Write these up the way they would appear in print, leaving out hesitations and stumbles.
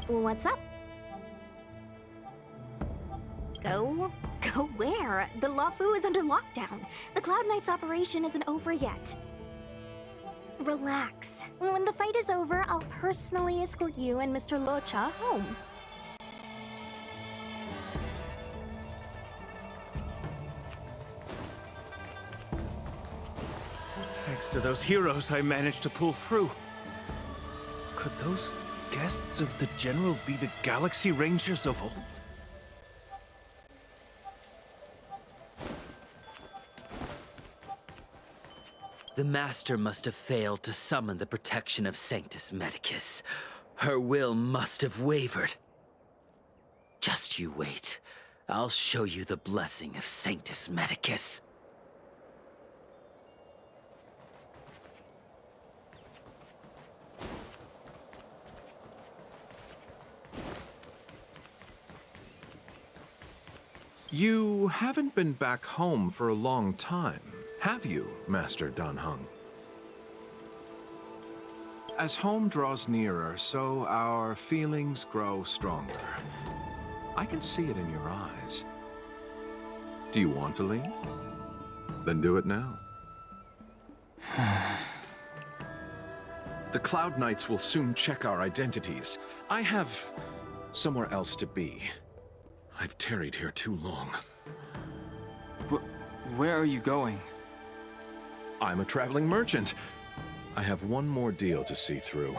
What's up? Go where? The Luofu is under lockdown. The Cloud Knight's operation isn't over yet. Relax. When the fight is over, I'll personally escort you and Mr. Locha home. Thanks to those heroes, I managed to pull through. Could those guests of the General be the Galaxy Rangers of old? The Master must have failed to summon the protection of Sanctus Medicus. Her will must have wavered. Just you wait. I'll show you the blessing of Sanctus Medicus. You haven't been back home for a long time, have you, Master Danheng? As home draws nearer, so our feelings grow stronger. I can see it in your eyes. Do you want to leave? Then do it now. The Cloud Knights will soon check our identities. I have somewhere else to be. I've tarried here too long. Where are you going? I'm a traveling merchant. I have one more deal to see through.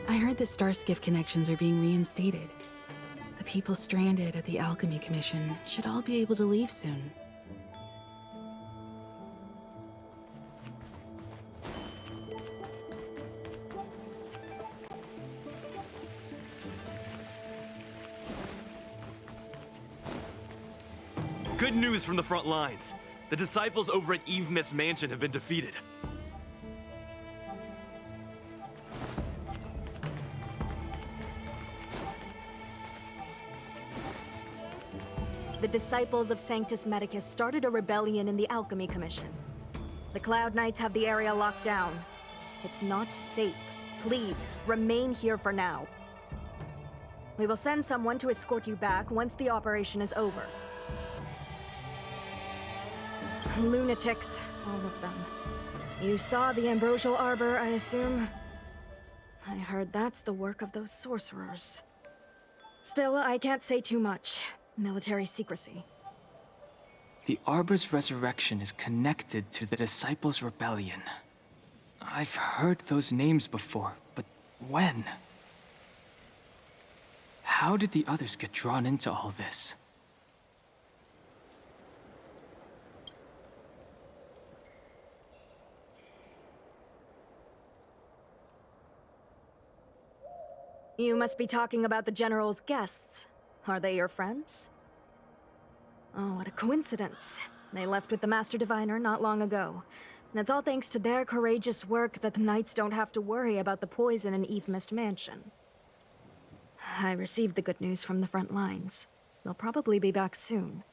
I heard the Starskiff connections are being reinstated. The people stranded at the Alchemy Commission should all be able to leave soon. Good news from the front lines. The disciples over at Eve Mist Mansion have been defeated. The disciples of Sanctus Medicus started a rebellion in the Alchemy Commission. The Cloud Knights have the area locked down. It's not safe. Please, remain here for now. We will send someone to escort you back once the operation is over. Lunatics, all of them. You saw the Ambrosial Arbor, I assume? I heard that's the work of those sorcerers. Still, I can't say too much. Military secrecy. The Arbor's resurrection is connected to the Disciples' Rebellion. I've heard those names before, but when? How did the others get drawn into all this? You must be talking about the General's guests. Are they your friends? Oh, what a coincidence. They left with the Master Diviner not long ago. It's all thanks to their courageous work that the Knights don't have to worry about the poison in Eve Mist Mansion. I received the good news from the front lines. They'll probably be back soon.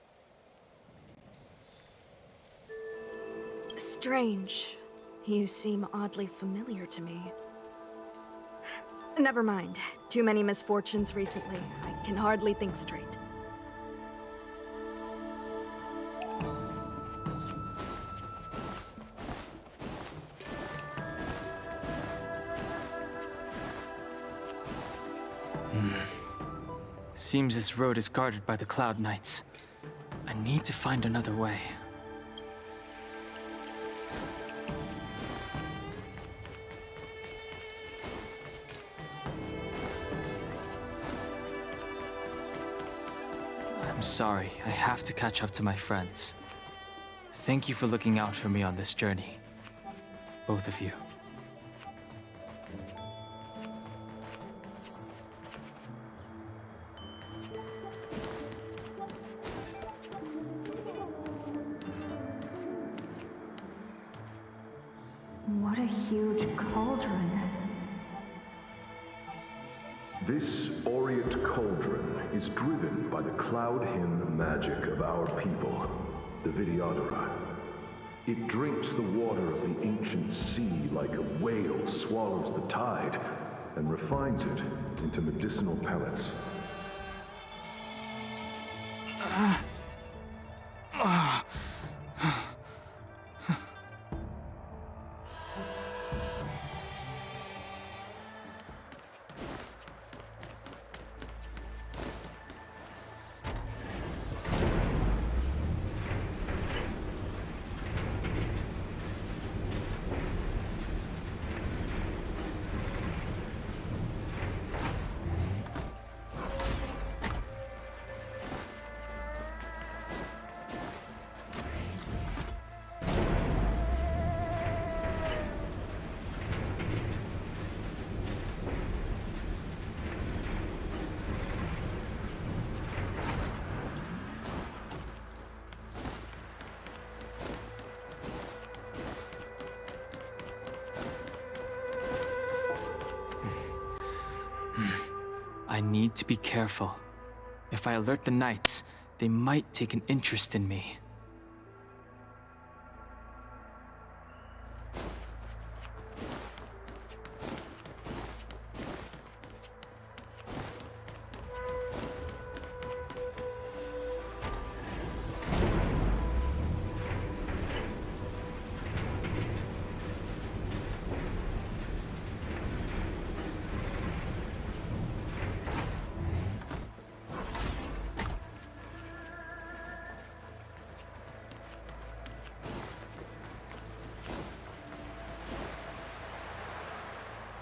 Strange. You seem oddly familiar to me. Never mind. Too many misfortunes recently. I can hardly think straight. Seems this road is guarded by the Cloud Knights. I need to find another way. I'm sorry, I have to catch up to my friends. Thank you for looking out for me on this journey. Both of you. What a huge cauldron. This aureate cauldron is driven by the cloud hymn magic of our people, the Vidyadhara. It drinks the water of the ancient sea like a whale swallows the tide, and refines it into medicinal pellets. I need to be careful. If I alert the knights, they might take an interest in me.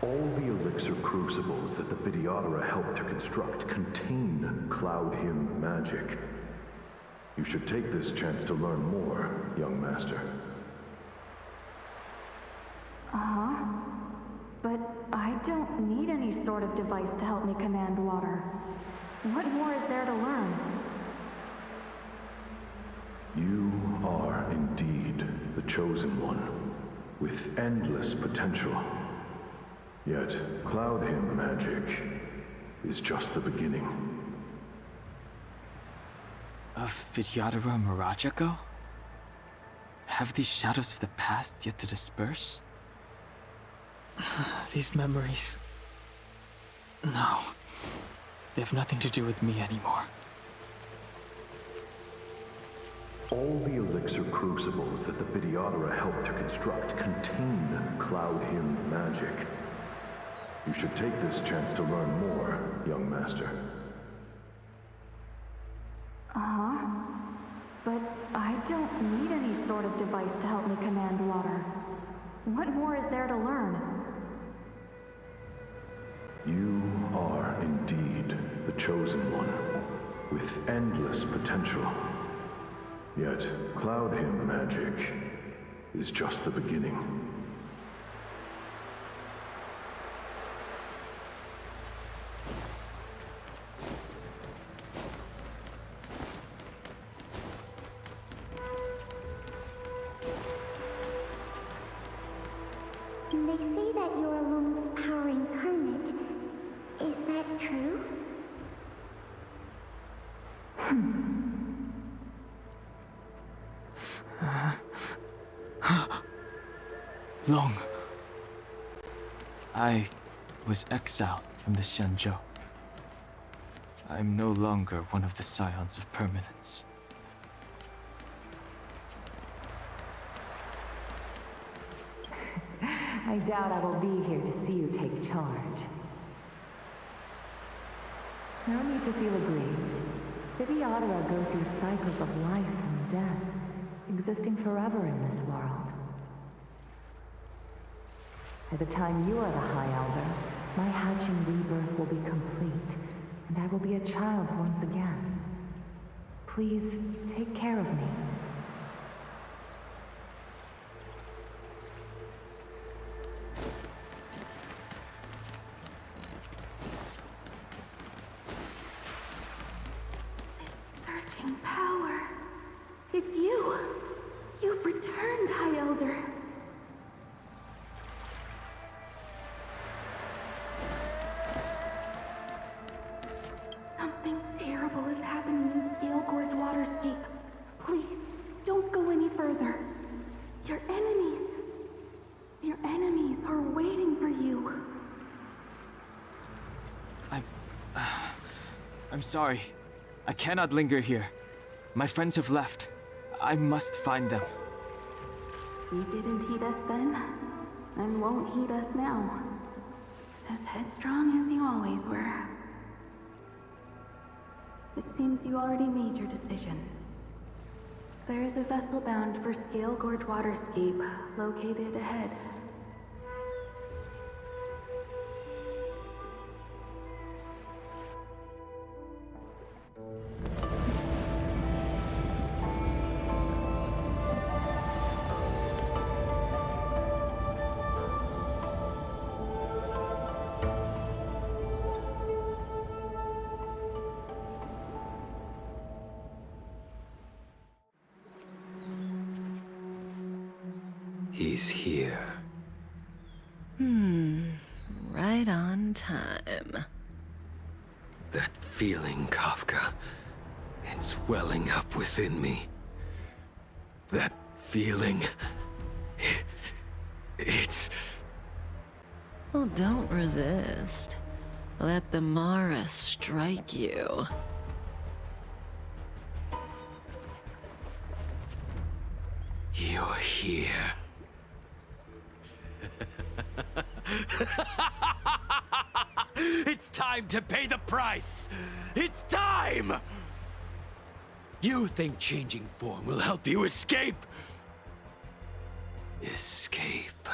All the elixir crucibles that the Vidyadhara helped to construct contain Cloud Hymn magic. You should take this chance to learn more, young master. Uh-huh. But I don't need any sort of device to help me command water. What more is there to learn? You are indeed the chosen one, with endless potential. Yet, Cloud Hymn magic is just the beginning. Of Vidyadhara Mirajago? Have these shadows of the past yet to disperse? These memories... No. They have nothing to do with me anymore. All the elixir crucibles that the Vidyadhara helped to construct contain Cloud Hymn magic. You should take this chance to learn more, young master. Uh-huh. But I don't need any sort of device to help me command water. What more is there to learn? You are indeed the chosen one, with endless potential. Yet, Cloud Hymn magic is just the beginning. They say that you're Lung's power incarnate. Is that true? Long. I was exiled from the Xianzhou. I'm no longer one of the Scions of Permanence. I doubt I will be here to see you take charge. No need to feel aggrieved. Vidyadhara go through cycles of life and death, existing forever in this world. By the time you are the High Elder, my hatching rebirth will be complete, and I will be a child once again. Please, take care of me. Surging power. It's you. You've returned, High Elder. Something terrible is happening in Scale Gorge Waterscape. Please, don't go any further. I'm sorry. I cannot linger here. My friends have left. I must find them. You didn't heed us then, and won't heed us now. As headstrong as you always were. It seems you already made your decision. There is a vessel bound for Scale Gorge Waterscape, located ahead. He's here. Right on time. That feeling, Kafka. It's welling up within me. That feeling... It's... Well, don't resist. Let the Mara strike you. You're here. It's time to pay the price! It's time! You think changing form will help you escape? Escape.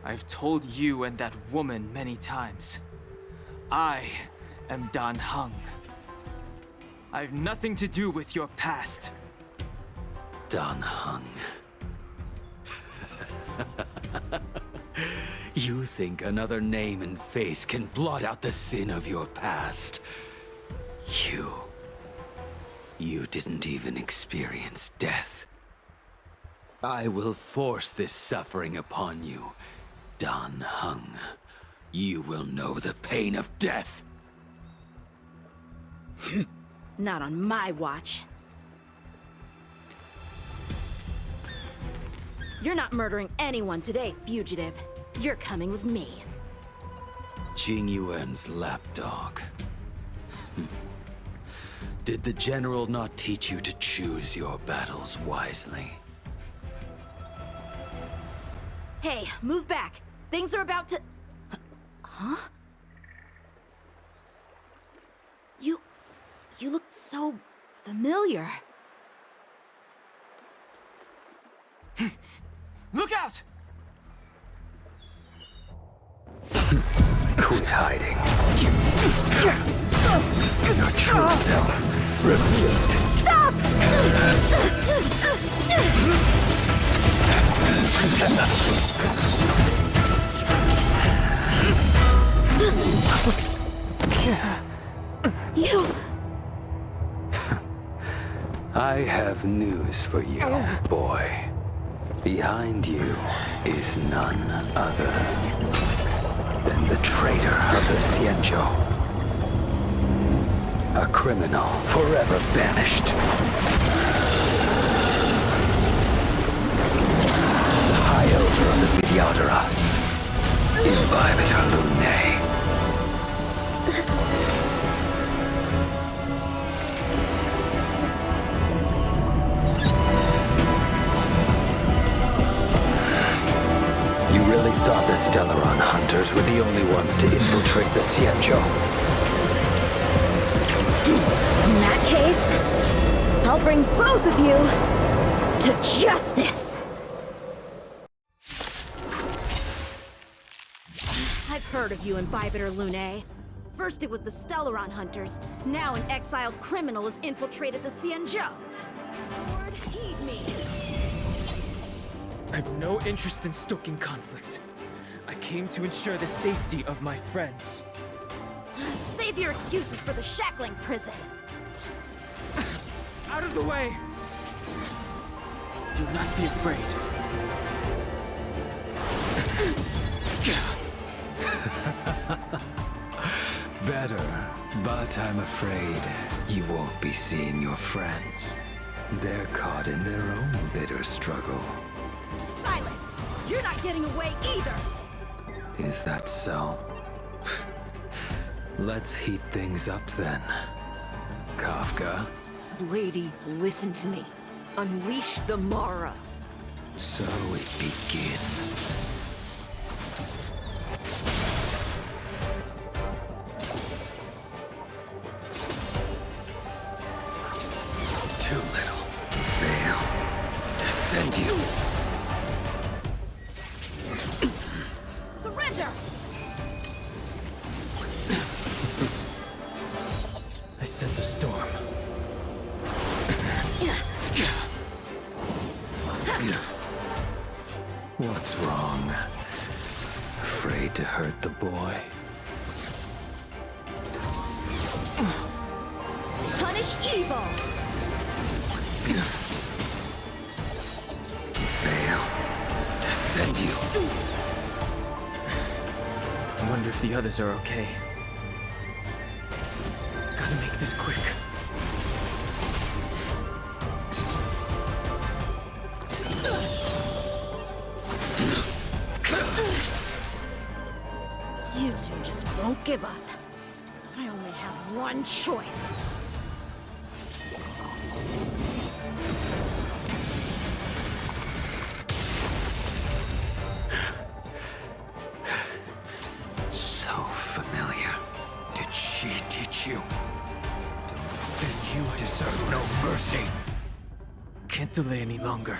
I've told you and that woman many times. I am Dan Heng. I've nothing to do with your past. Dan Heng. You think another name and face can blot out the sin of your past? You didn't even experience death. I will force this suffering upon you, Dan Heng. You will know the pain of death. Not on my watch. You're not murdering anyone today, fugitive. You're coming with me. Jing Yuan's lapdog. Did the General not teach you to choose your battles wisely? Hey, move back. Things are about to... Huh? You look so familiar. Look out! Quit hiding. Your true self revealed. Stop! You... I have news for you, boy. Behind you is none other than the traitor of the Xianzhou. A criminal forever banished. The High Elder of the Vidyadhara. Imbibitor Lunae. You really thought the Stellaron hunters were the only ones to infiltrate the Xianzhou? In that case, I'll bring both of you to justice! I've heard of you, Imbibitor Lunae. First it was the Stellaron hunters, now an exiled criminal has infiltrated the Xianzhou. Sword, heed me! I have no interest in stoking conflict. I came to ensure the safety of my friends. Save your excuses for the shackling prison. Out of the way! Do not be afraid. Better, but I'm afraid you won't be seeing your friends. They're caught in their own bitter struggle. Silence! You're not getting away either! Is that so? Let's heat things up then, Kafka. Lady, listen to me. Unleash the Mara. So it begins. Too little. Fail. Descend you. Surrender! I sense a storm. What's wrong? Afraid to hurt the boy? Punish evil! Fail. Descend you. I wonder if the others are okay. Gotta make this quick. You two just won't give up. I only have one choice. So familiar. Did she teach you? Then you deserve no mercy. Can't delay any longer.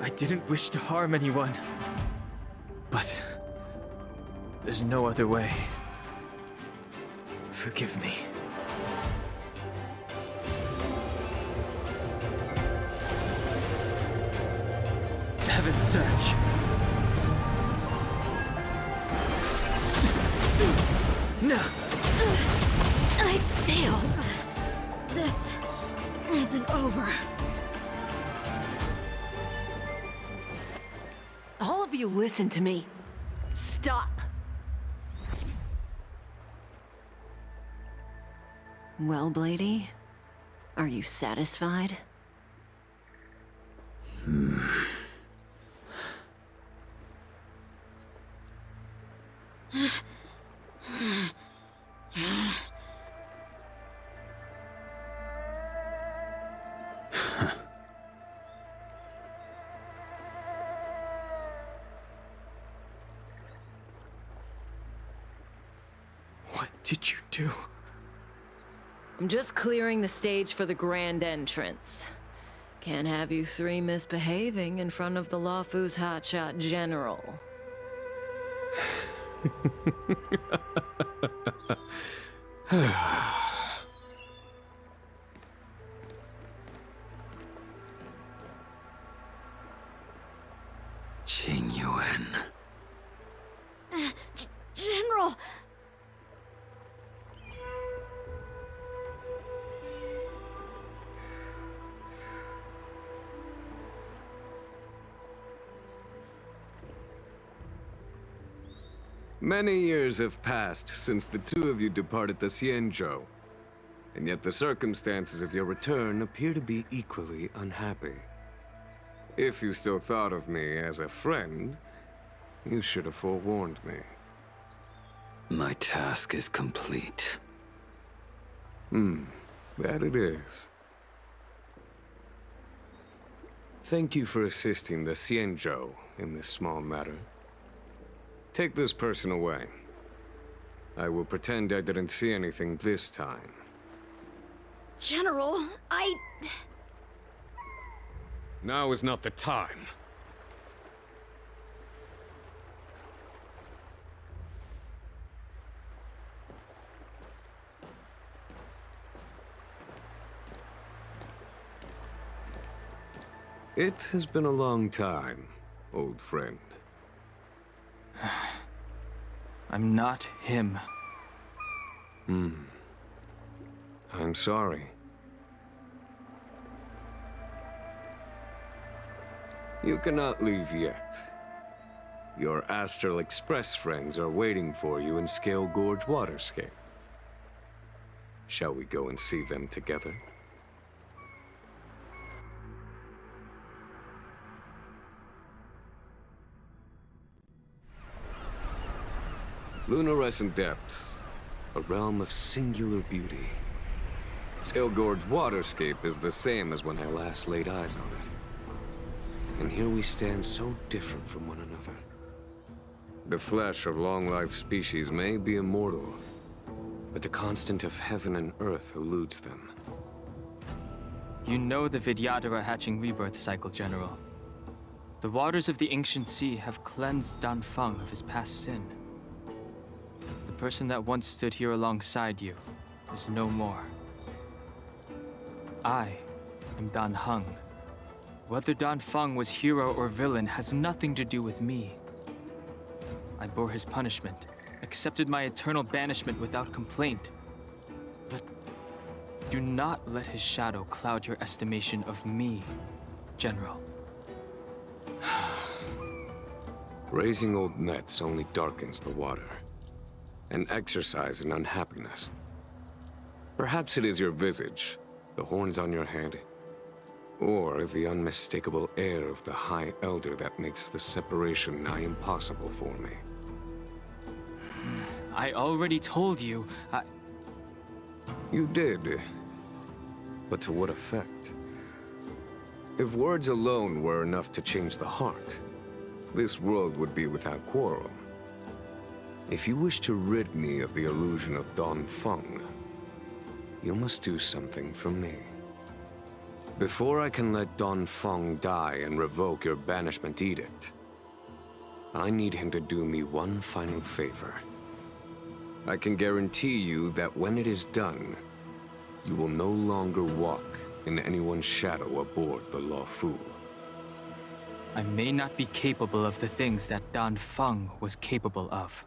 I didn't wish to harm anyone. But there's no other way. Forgive me. Heaven's Surge. No! I failed. This isn't over. All of you listen to me. Stop. Well, Blady, are you satisfied? What did you do? I'm just clearing the stage for the grand entrance. Can't have you three misbehaving in front of the Luofu's hotshot general. Qingyuan. General! Many years have passed since the two of you departed the Xianzhou, and yet the circumstances of your return appear to be equally unhappy. If you still thought of me as a friend, you should have forewarned me. My task is complete. That it is. Thank you for assisting the Xianzhou in this small matter. Take this person away. I will pretend I didn't see anything this time. General, Now is not the time. It has been a long time, old friend. I'm not him. I'm sorry. You cannot leave yet. Your Astral Express friends are waiting for you in Scale Gorge Waterscape. Shall we go and see them together? Luminescent depths, a realm of singular beauty. Sailgorge's waterscape is the same as when I last laid eyes on it. And here we stand so different from one another. The flesh of long-lived species may be immortal, but the constant of heaven and earth eludes them. You know the Vidyadhara hatching rebirth cycle, General. The waters of the ancient sea have cleansed Dan Feng of his past sin. The person that once stood here alongside you is no more. I am Dan Heng. Whether Dan Feng was hero or villain has nothing to do with me. I bore his punishment, accepted my eternal banishment without complaint. But do not let his shadow cloud your estimation of me, General. Raising old nets only darkens the water, an exercise in unhappiness. Perhaps it is your visage, the horns on your head, or the unmistakable air of the High Elder that makes the separation nigh impossible for me. I already told you, You did. But to what effect? If words alone were enough to change the heart, this world would be without quarrel. If you wish to rid me of the illusion of Dan Feng, you must do something for me. Before I can let Dan Feng die and revoke your banishment edict, I need him to do me one final favor. I can guarantee you that when it is done, you will no longer walk in anyone's shadow aboard the Luofu. I may not be capable of the things that Dan Feng was capable of.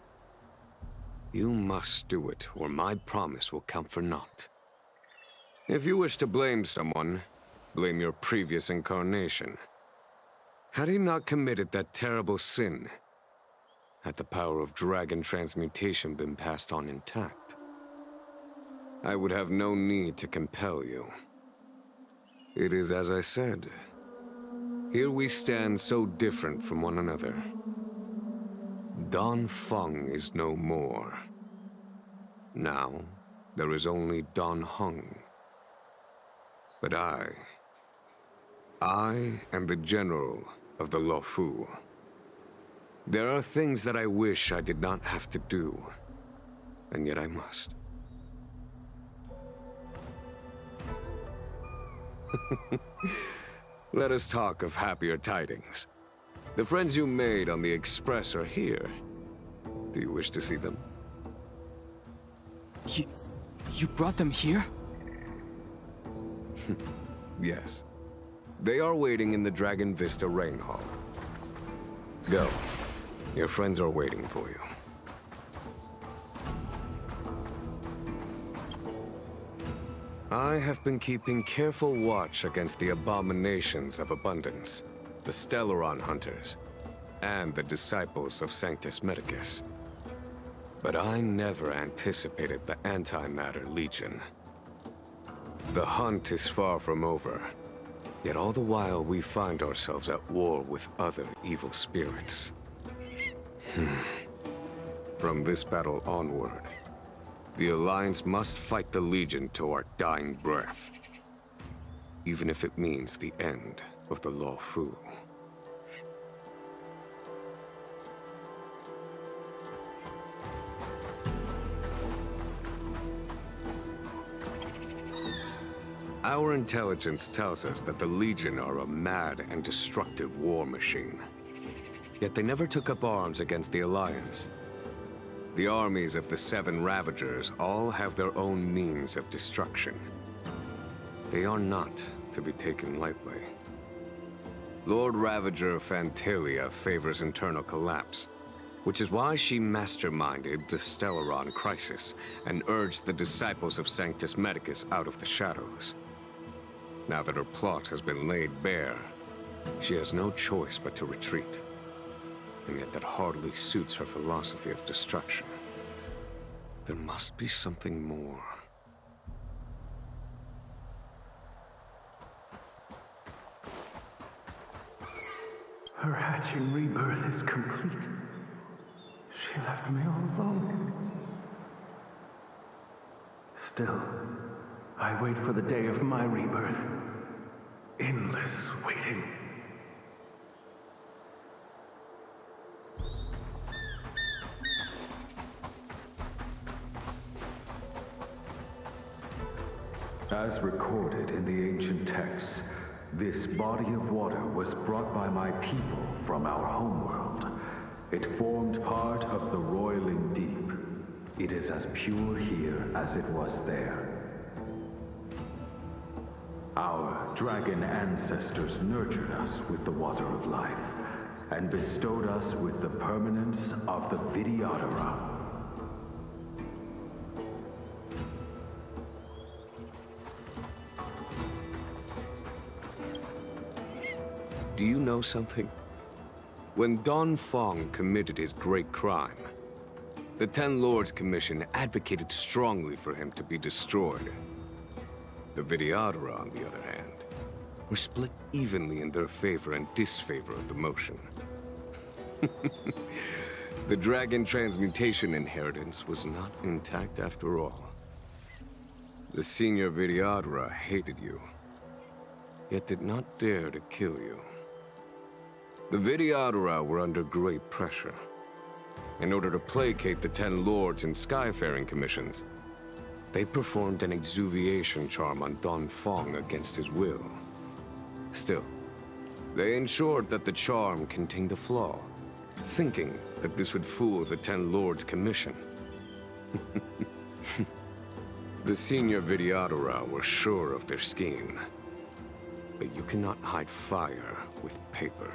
You must do it, or my promise will count for naught. If you wish to blame someone, blame your previous incarnation. Had he not committed that terrible sin, had the power of dragon transmutation been passed on intact, I would have no need to compel you. It is as I said. Here we stand so different from one another. Dan Feng is no more. Now, there is only Dan Heng. But I am the general of the Luofu. There are things that I wish I did not have to do, and yet I must. Let us talk of happier tidings. The friends you made on the Express are here. Do you wish to see them? You brought them here? Yes. They are waiting in the Dragon Vista Rain Hall. Go. Your friends are waiting for you. I have been keeping careful watch against the abominations of abundance, the Stellaron hunters, and the disciples of Sanctus Medicus. But I never anticipated the Antimatter Legion. The hunt is far from over, yet all the while we find ourselves at war with other evil spirits. From this battle onward, the Alliance must fight the Legion to our dying breath, even if it means the end of the Luofu. Our intelligence tells us that the Legion are a mad and destructive war machine. Yet they never took up arms against the Alliance. The armies of the Seven Ravagers all have their own means of destruction. They are not to be taken lightly. Lord Ravager Fantalia favors internal collapse, which is why she masterminded the Stellaron crisis and urged the disciples of Sanctus Medicus out of the shadows. Now that her plot has been laid bare, she has no choice but to retreat. And yet that hardly suits her philosophy of destruction. There must be something more. Her hatching rebirth is complete. She left me all alone. Still, I wait for the day of my rebirth. Endless waiting. As recorded in the ancient texts, this body of water was brought by my people from our homeworld. It formed part of the roiling deep. It is as pure here as it was there. Our dragon ancestors nurtured us with the water of life, and bestowed us with the permanence of the Vidyadhara. Do you know something? When Don Fong committed his great crime, the Ten Lords Commission advocated strongly for him to be destroyed. The Vidyadhara, on the other hand, were split evenly in their favor and disfavor of the motion. The dragon transmutation inheritance was not intact after all. The senior Vidyadhara hated you, yet did not dare to kill you. The Vidyadhara were under great pressure. In order to placate the Ten Lords and Skyfaring Commissions, they performed an exuviation charm on Don Fong against his will. Still, they ensured that the charm contained a flaw, thinking that this would fool the Ten Lords Commission. The senior Vidyadhara were sure of their scheme. But you cannot hide fire with paper.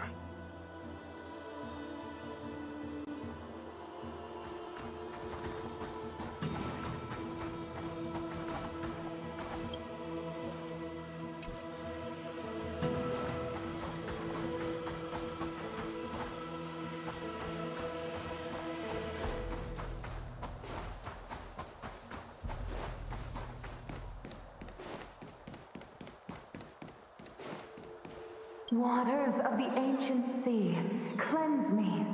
Waters of the ancient sea, cleanse me.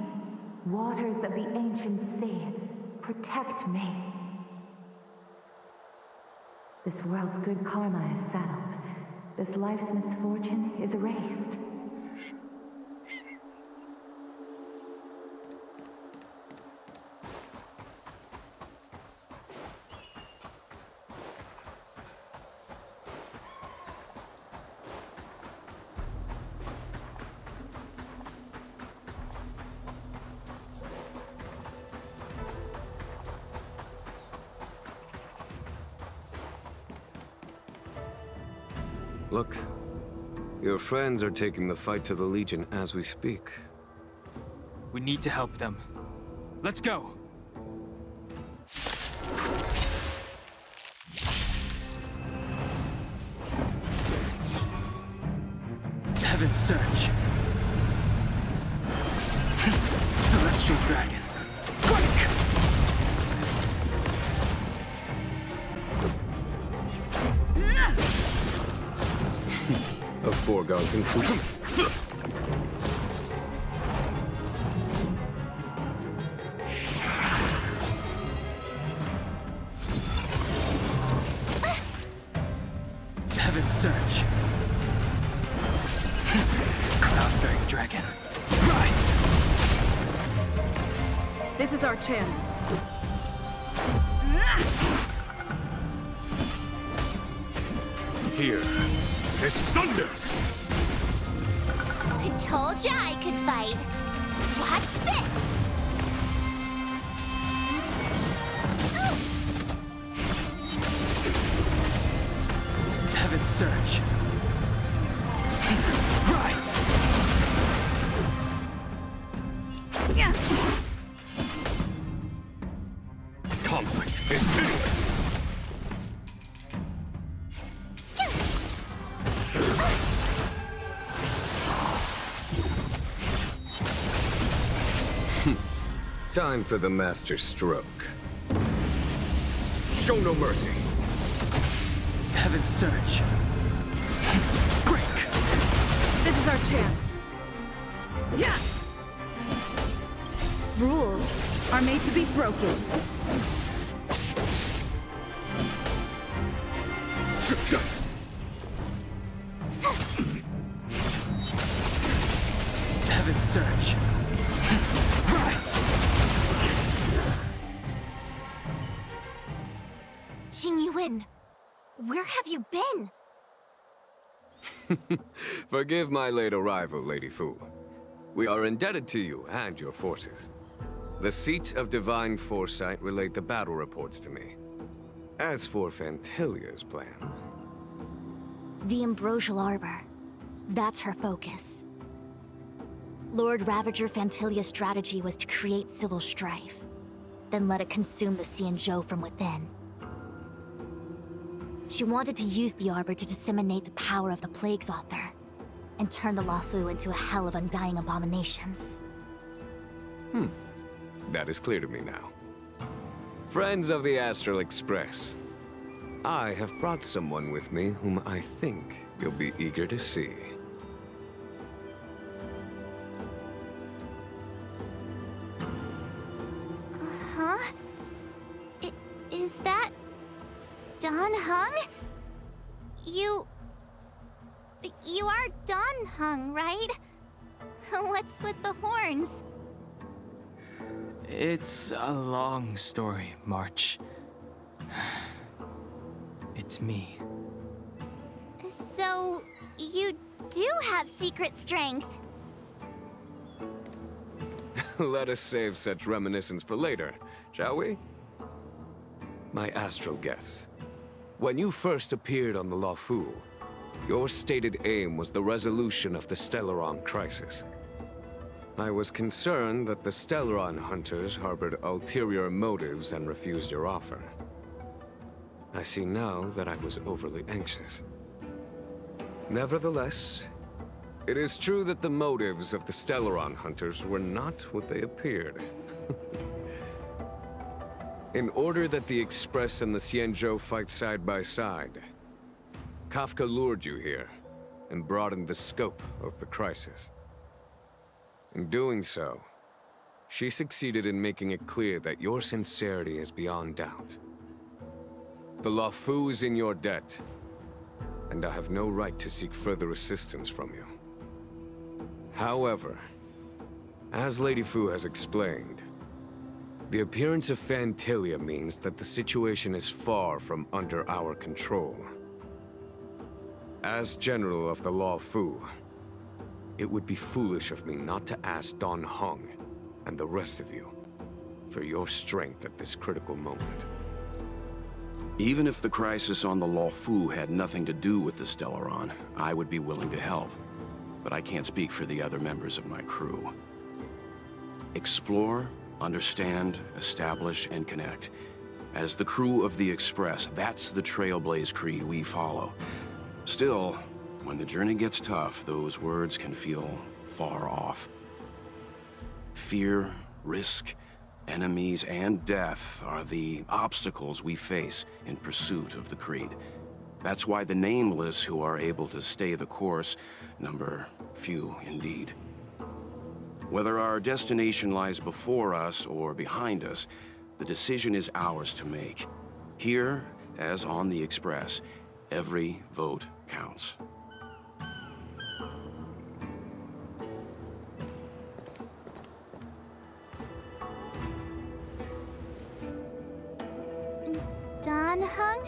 Waters of the ancient sea, protect me. This world's good karma is settled. This life's misfortune is erased. Look, your friends are taking the fight to the Legion as we speak. We need to help them. Let's go! Heaven's Surge. Celestial Dragon. Break! A foregone conclusion. Heaven's Surge. Cloud-bearing Dragon. Rise! This is our chance. Here is thunder! I told ya I could fight. Watch this! Heaven's Surge. Rise! Conflict is pitiless! Time for the master stroke. Show no mercy! Heaven's Surge. Break! This is our chance. Yeah! Rules are made to be broken. Heaven's Surge. Rise! Xingyuan, where have you been? Forgive my late arrival, Lady Fu. We are indebted to you and your forces. The Seat of Divine Foresight relayed the battle reports to me. As for Fantilia's plan... The Ambrosial Arbor. That's her focus. Lord Ravager Fantilia's strategy was to create civil strife, then let it consume the Xianzhou from within. She wanted to use the Arbor to disseminate the power of the Plague's author, and turn the Luofu into a hell of undying abominations. That is clear to me now. Friends of the Astral Express, I have brought someone with me whom I think you'll be eager to see. Huh? Is that... Dan Heng? You are Dan Heng, right? What's with the horns? It's a long story, March. It's me. So, you do have secret strength. Let us save such reminiscence for later, shall we? My astral guests, when you first appeared on the Luofu, your stated aim was the resolution of the Stellaron crisis. I was concerned that the Stellaron hunters harbored ulterior motives and refused your offer. I see now that I was overly anxious. Nevertheless, it is true that the motives of the Stellaron hunters were not what they appeared. In order that the Express and the Xianzhou fight side by side, Kafka lured you here and broadened the scope of the crisis. In doing so, she succeeded in making it clear that your sincerity is beyond doubt. The Luofu is in your debt, and I have no right to seek further assistance from you. However, as Lady Fu has explained, the appearance of Fantilia means that the situation is far from under our control. As General of the Luofu, it would be foolish of me not to ask Dan Heng and the rest of you for your strength at this critical moment. Even if the crisis on the Luofu had nothing to do with the Stellaron, I would be willing to help. But I can't speak for the other members of my crew. Explore, understand, establish, and connect. As the crew of the Express, that's the Trailblaze creed we follow. Still, when the journey gets tough, those words can feel far off. Fear, risk, enemies, and death are the obstacles we face in pursuit of the creed. That's why the nameless who are able to stay the course number few indeed. Whether our destination lies before us or behind us, the decision is ours to make. Here, as on the Express, every vote counts. Dan Heng?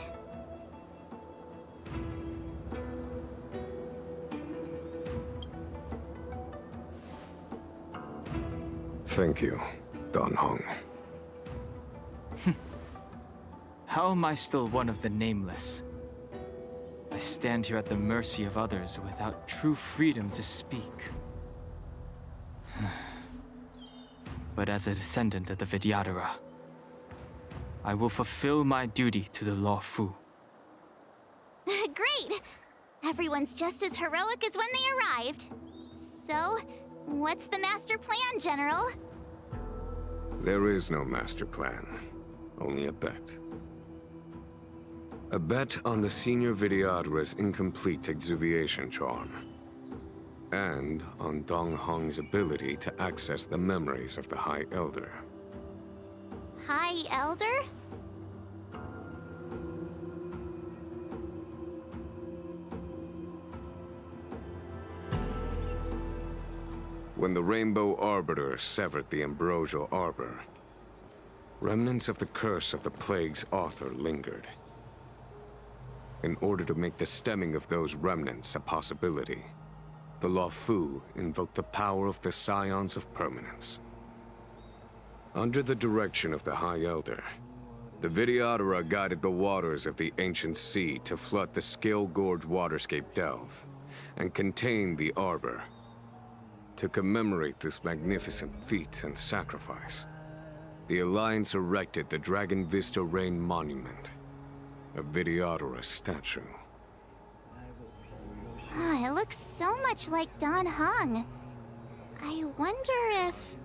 Thank you, Dan Heng. How am I still one of the nameless? I stand here at the mercy of others without true freedom to speak. But as a descendant of the Vidyadhara, I will fulfill my duty to the Luofu. Great! Everyone's just as heroic as when they arrived. So, what's the master plan, General? There is no master plan, only a bet. A bet on the Senior Vidyadhara's incomplete exuviation charm. and on Dong Hong's ability to access the memories of the High Elder. High Elder? When the Rainbow Arbiter severed the Ambrosial Arbor, remnants of the curse of the plague's author lingered. In order to make the stemming of those remnants a possibility, the Luofu invoked the power of the Scions of Permanence. Under the direction of the High Elder, the Videodora guided the waters of the ancient sea to flood the Scale Gorge waterscape delve and contain the Arbor. To commemorate this magnificent feat and sacrifice, the Alliance erected the Dragon Vista Rain Monument, a Videodora statue. It looks so much like Dan Heng. I wonder if...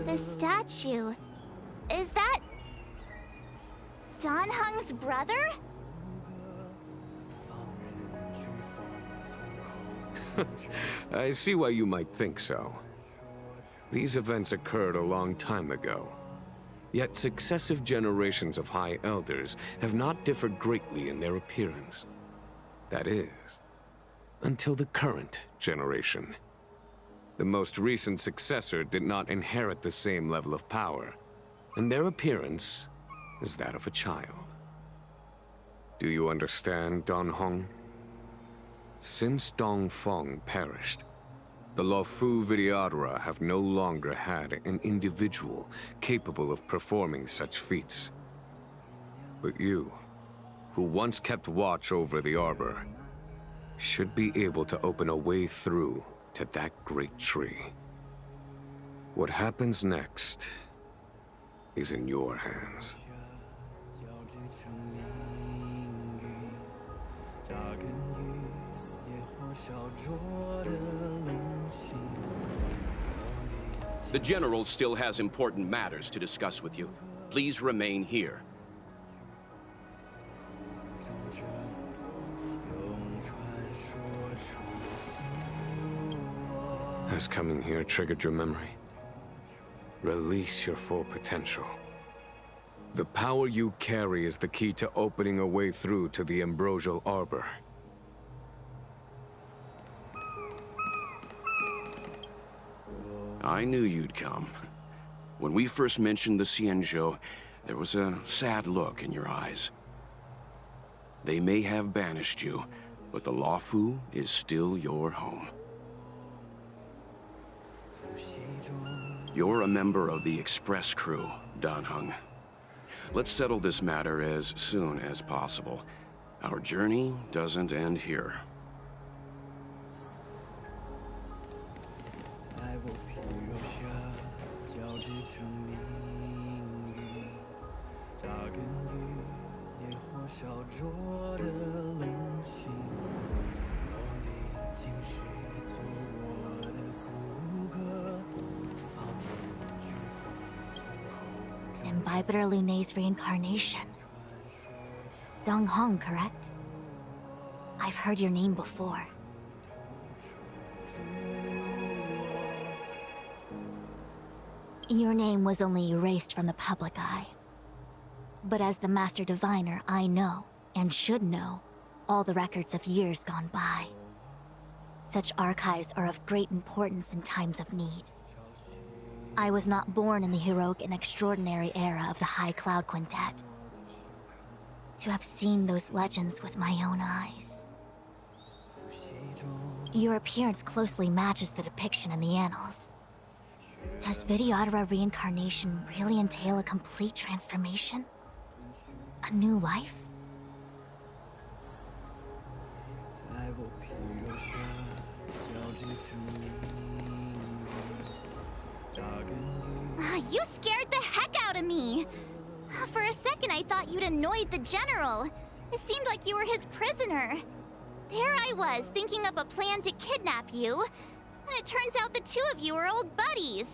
the statue... is that... Dan Heng's brother? I see why you might think so. These events occurred a long time ago. Yet successive generations of High Elders have not differed greatly in their appearance. That is, until the current generation. The most recent successor did not inherit the same level of power, and their appearance is that of a child. Do you understand, Don Hong? Since Dong Feng perished, the Luofu Videodora have no longer had an individual capable of performing such feats. But you, who once kept watch over the Arbor, should be able to open a way through to that great tree. What happens next is in your hands. The General still has important matters to discuss with you. Please remain here. Has coming here triggered your memory? Release your full potential. The power you carry is the key to opening a way through to the Ambrosial Arbor. I knew you'd come. When we first mentioned the Xianzhou, there was a sad look in your eyes. They may have banished you, but the Luofu is still your home. You're a member of the Express crew, Dan Heng. Let's settle this matter as soon as possible. Our journey doesn't end here. Imbibitor Lunay's reincarnation. Dong Hong, correct? I've heard your name before. Your name was only erased from the public eye. But as the Master Diviner, I know, and should know, all the records of years gone by. Such archives are of great importance in times of need. I was not born in the heroic and extraordinary era of the High Cloud Quintet. To have seen those legends with my own eyes. Your appearance closely matches the depiction in the annals. Does Videodora reincarnation really entail a complete transformation? A new life? You scared the heck out of me! For a second I thought you'd annoyed the General. It seemed like you were his prisoner. There I was, thinking up a plan to kidnap you. And it turns out the two of you are old buddies.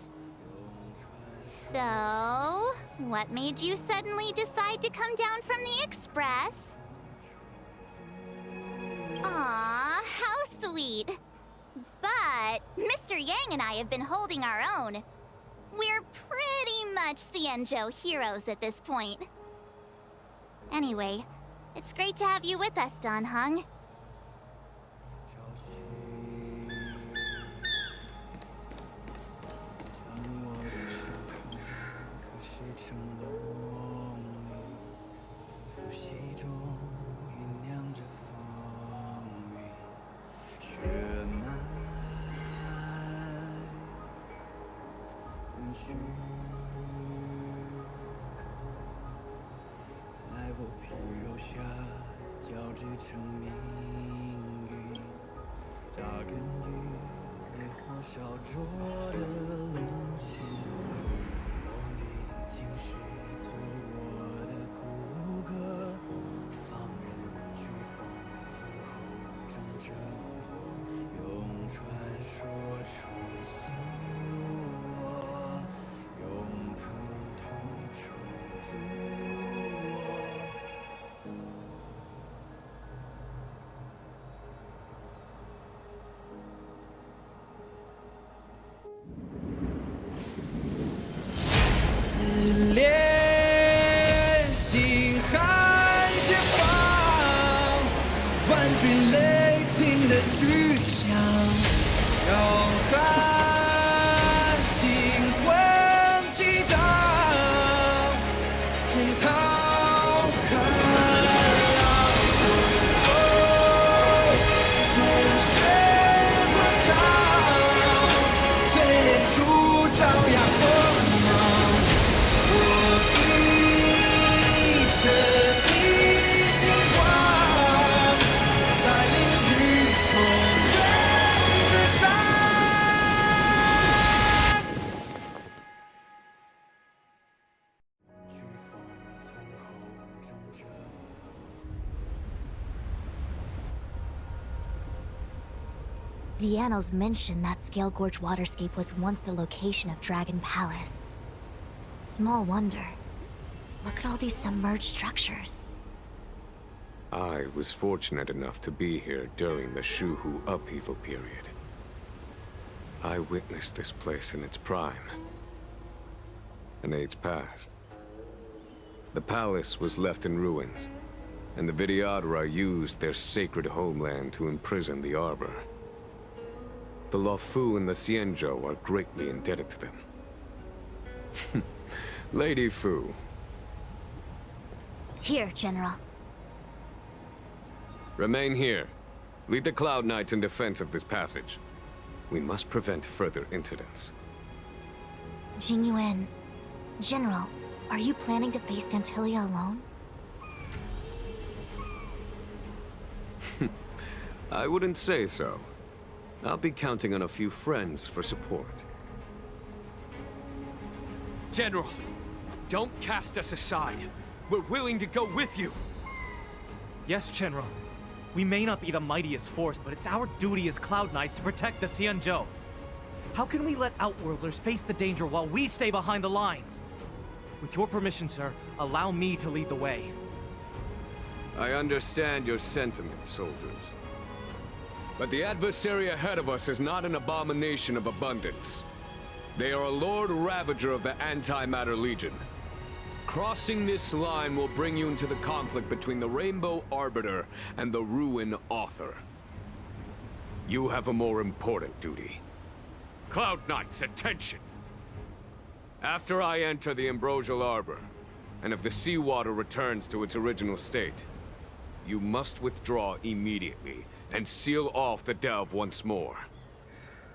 So, what made you suddenly decide to come down from the Express? Aw, how sweet. But Mr. Yang and I have been holding our own. We're pretty much Xianzhou heroes at this point. Anyway, it's great to have you with us, Dan Heng. The annals mention that Scale Gorge waterscape was once the location of Dragon Palace. Small wonder. Look at all these submerged structures. I was fortunate enough to be here during the Xianzhou upheaval period. I witnessed this place in its prime. An age passed. The palace was left in ruins, and the Vidyadhara used their sacred homeland to imprison the Arbor. The Luofu and the Xianzhou are greatly indebted to them. Lady Fu. Here, General. Remain here. Lead the Cloud Knights in defense of this passage. We must prevent further incidents. Jingyuan, General, are you planning to face Phantilia alone? I wouldn't say so. I'll be counting on a few friends for support. General, don't cast us aside. We're willing to go with you. Yes, General. We may not be the mightiest force, but it's our duty as Cloud Knights to protect the Xianzhou. How can we let Outworlders face the danger while we stay behind the lines? With your permission, sir, allow me to lead the way. I understand your sentiments, soldiers. But the adversary ahead of us is not an abomination of abundance. They are a Lord Ravager of the Antimatter Legion. Crossing this line will bring you into the conflict between the Rainbow Arbiter and the Ruin Author. You have a more important duty. Cloud Knights, attention! After I enter the Ambrosial Arbor, and if the seawater returns to its original state, you must withdraw immediately and seal off the delve once more.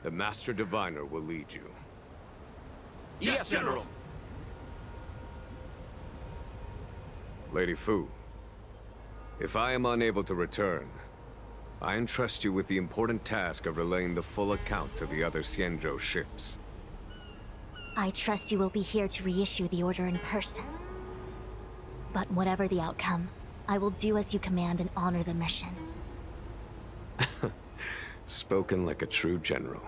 The Master Diviner will lead you. Yes, General! Lady Fu, if I am unable to return, I entrust you with the important task of relaying the full account to the other Xianzhou ships. I trust you will be here to reissue the order in person. But whatever the outcome, I will do as you command and honor the mission. Spoken like a true general.